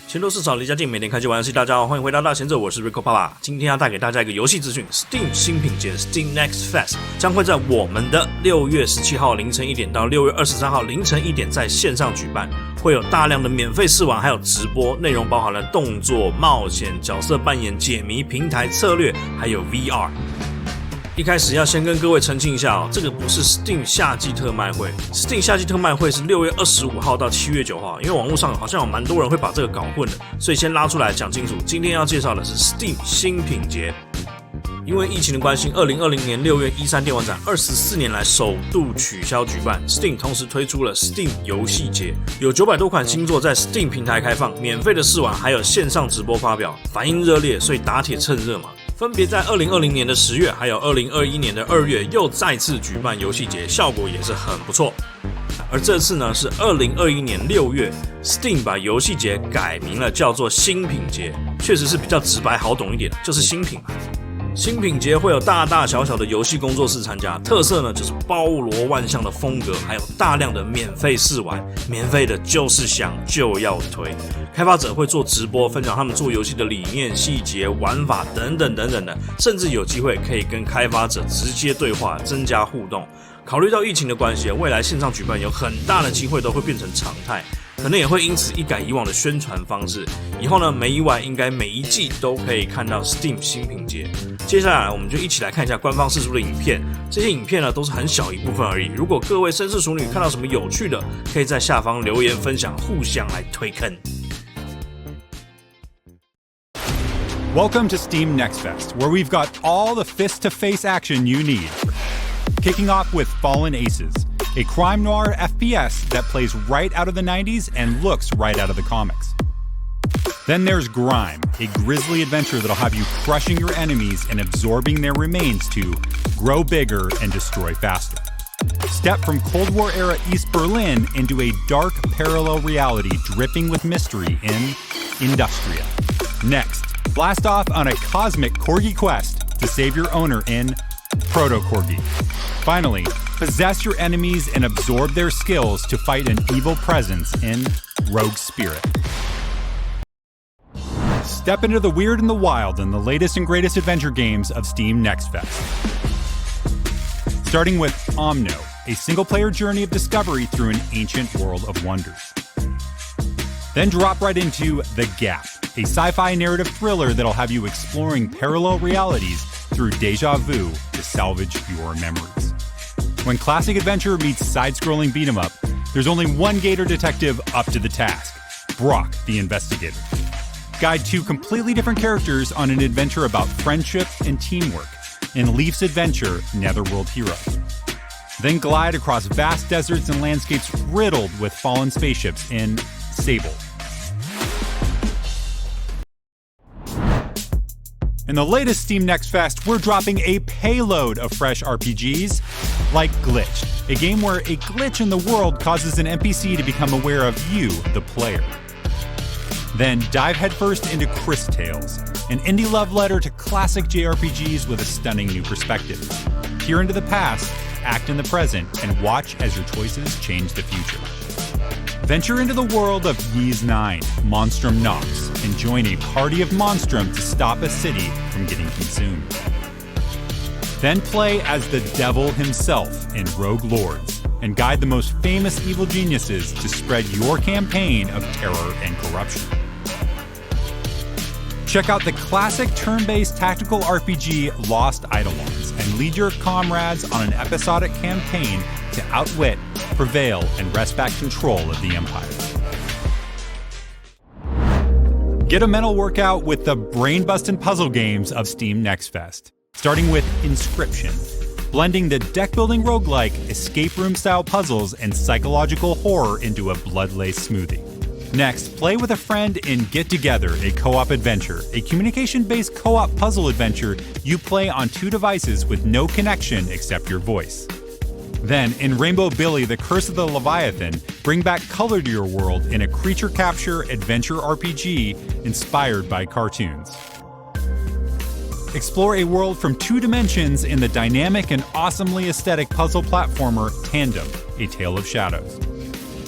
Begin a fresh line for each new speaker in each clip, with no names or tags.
钱多事少离家近，每天开机玩游戏。大家好，欢迎回到大闲者，我是 Ricopapa。今天要带给大家一个游戏资讯 ，Steam 新品节 Steam Next Fest 将会在我们的6月17号凌晨1点到6月23号凌晨1点在线上举办，会有大量的免费试玩还有直播，内容包含了动作、冒险、角色扮演、解谜、平台策略，还有 VR。一开始要先跟各位澄清一下这个不是 Steam 夏季特卖会 ，Steam 夏季特卖会是6月25号到7月9号，因为网络上好像有蛮多人会把这个搞混的，所以先拉出来讲清楚。今天要介绍的是 Steam 新品节。因为疫情的关系，2020年6月13电玩展24年来首度取消举办 ，Steam 同时推出了 Steam 游戏节，有900多款新作在 Steam 平台开放，免费的试玩，还有线上直播发表，反应热烈，所以打铁趁热嘛。分别在2020年的10月，还有2021年的2月，又再次举办游戏节，效果也是很不错。而这次呢，是2021年6月 ，Steam 把游戏节改名了，叫做新品节，确实是比较直白好懂一点，就是新品嘛。新品节会有大大小小的游戏工作室参加，特色呢就是包罗万象的风格，还有大量的免费试玩，免费的就是想就要推。开发者会做直播，分享他们做游戏的理念、细节、玩法等等等等的，甚至有机会可以跟开发者直接对话，增加互动。考虑到疫情的关系，未来线上举办有很大的机会都会变成常态。可能也会因此一改以往的宣传方式，以后呢没意外应该每一季都可以看到 Steam 新品节。接下来我们就一起来看一下官方释出的影片，这些影片呢都是很小一部分而已。如果各位绅士淑女看到什么有趣的，可以在下方留言分享，互相来推坑。
Welcome to Steam Next Fest, where we've got all the fist-to-face action you need. Kicking off with Fallen Aces, a crime noir FPS that plays right out of the 90s and looks right out of the comics. Then there's Grime, a grisly adventure that'll have you crushing your enemies and absorbing their remains to grow bigger and destroy faster. Step from Cold War era East Berlin into a dark parallel reality dripping with mystery in Industria. Next, blast off on a cosmic corgi quest to save your owner in Proto Corgi. Finally, possess your enemies and absorb their skills to fight an evil presence in Rogue Spirit. Step into the weird and the wild in the latest and greatest adventure games of Steam Next Fest. Starting with Omno, a single-player journey of discovery through an ancient world of wonders. Then drop right into The Gap, a sci-fi narrative thriller that'll have you exploring parallel realities through deja vu to salvage your memories. When classic adventure meets side-scrolling beat-em-up, there's only one gator detective up to the task, Brock the Investigator. Guide two completely different characters on an adventure about friendship and teamwork in Leaf's adventure, Netherworld Hero. Then glide across vast deserts and landscapes riddled with fallen spaceships in Sable. In the latest Steam Next Fest, we're dropping a payload of fresh RPGs, like Glitch, a game where a glitch in the world causes an NPC to become aware of you, the player. Then dive headfirst into Chris Tales, an indie love letter to classic JRPGs with a stunning new perspective. Peer into the past, act in the present, and watch as your choices change the future. Venture into the world of Ys 9, Monstrum Nox, and join a party of Monstrum to stop a city from getting consumed. Then play as the devil himself in Rogue Lords, and guide the most famous evil geniuses to spread your campaign of terror and corruption. Check out the classic turn-based tactical RPG Lost Eidolons, and lead your comrades on an episodic campaign to outwit, prevail, and wrest back control of the Empire. Get a mental workout with the brain-busting puzzle games of Steam Next Fest, starting with Inscription, blending the deck-building roguelike, escape room-style puzzles, and psychological horror into a blood-laced smoothie. Next, play with a friend in Get Together, a co-op adventure, a communication-based co-op puzzle adventure you play on two devices with no connection except your voice. Then, in Rainbow Billy, The Curse of the Leviathan, bring back color to your world in a creature capture adventure RPG inspired by cartoons. Explore a world from two dimensions in the dynamic and awesomely aesthetic puzzle platformer Tandem, A Tale of Shadows.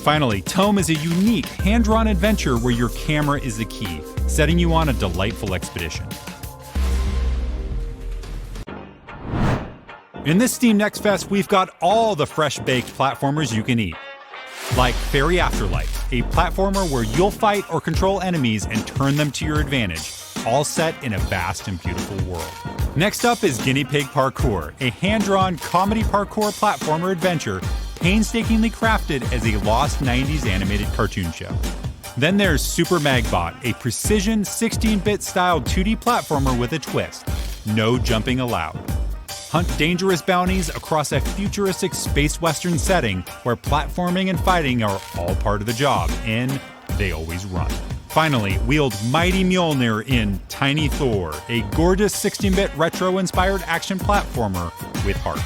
Finally, Tome is a unique, hand-drawn adventure where your camera is the key, setting you on a delightful expedition. In this Steam Next Fest, we've got all the fresh-baked platformers you can eat. Like Fairy Afterlife, a platformer where you'll fight or control enemies and turn them to your advantage, all set in a vast and beautiful world. Next up is Guinea Pig Parkour, a hand-drawn comedy parkour platformer adventure painstakingly crafted as a lost 90s animated cartoon show. Then there's Super Magbot, a precision 16-bit styled 2D platformer with a twist. No jumping allowed. Hunt dangerous bounties across a futuristic space western setting where platforming and fighting are all part of the job, and they always run. Finally, wield Mighty Mjolnir in Tiny Thor, a gorgeous 16-bit retro-inspired action platformer with heart.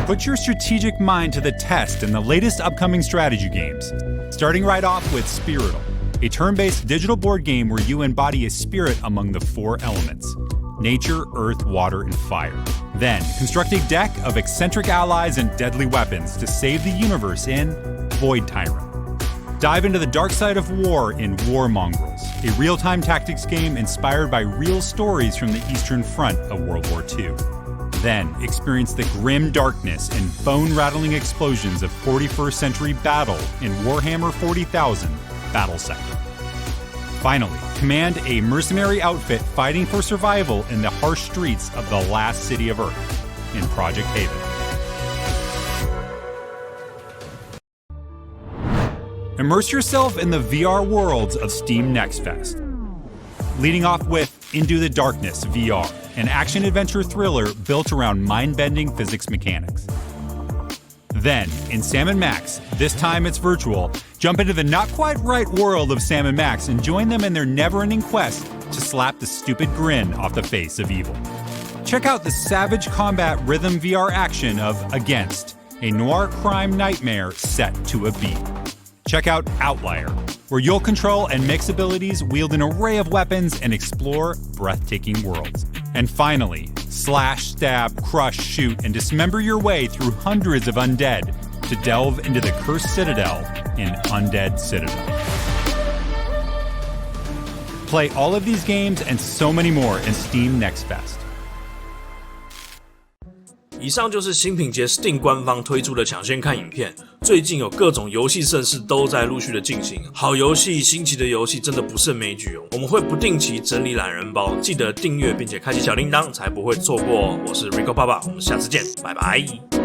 Put your strategic mind to the test in the latest upcoming strategy games. Starting right off with Spirital, a turn-based digital board game where you embody a spirit among the 4 elements: nature, earth, water, and fire. Then, construct a deck of eccentric allies and deadly weapons to save the universe in Void Tyrant. Dive into the dark side of war in War Mongrels, a real-time tactics game inspired by real stories from the Eastern Front of World War II. Then, experience the grim darkness and bone-rattling explosions of 41st century battle in Warhammer 40,000 Battle Sector. Finally, command a mercenary outfit fighting for survival in the harsh streets of the last city of Earth in Project Haven. Immerse yourself in the VR worlds of Steam Next Fest. Leading off with Into the Darkness VR, an action-adventure thriller built around mind-bending physics mechanics. Then, in Sam & Max, this time it's virtual, jump into the not-quite-right world of Sam & Max and join them in their never-ending quest to slap the stupid grin off the face of evil. Check out the savage combat rhythm VR action of Against, a noir crime nightmare set to a beat. Check out Outlier, where you'll control and mix abilities, wield an array of weapons, and explore breathtaking worlds. And finally, slash, stab, crush, shoot, and dismember your way through hundreds of undead to delve into the cursed citadel in Undead Citadel. Play all of these games and so many more in Steam Next Fest.
以上就是新品节 Steam 官方推出的抢先看影片。最近有各种游戏盛事都在陆续的进行，好游戏、新奇的游戏真的不胜枚举哦。我们会不定期整理懒人包，记得订阅并且开启小铃铛，才不会错过哦。我是 Ricopapa， 我们下次见，拜拜。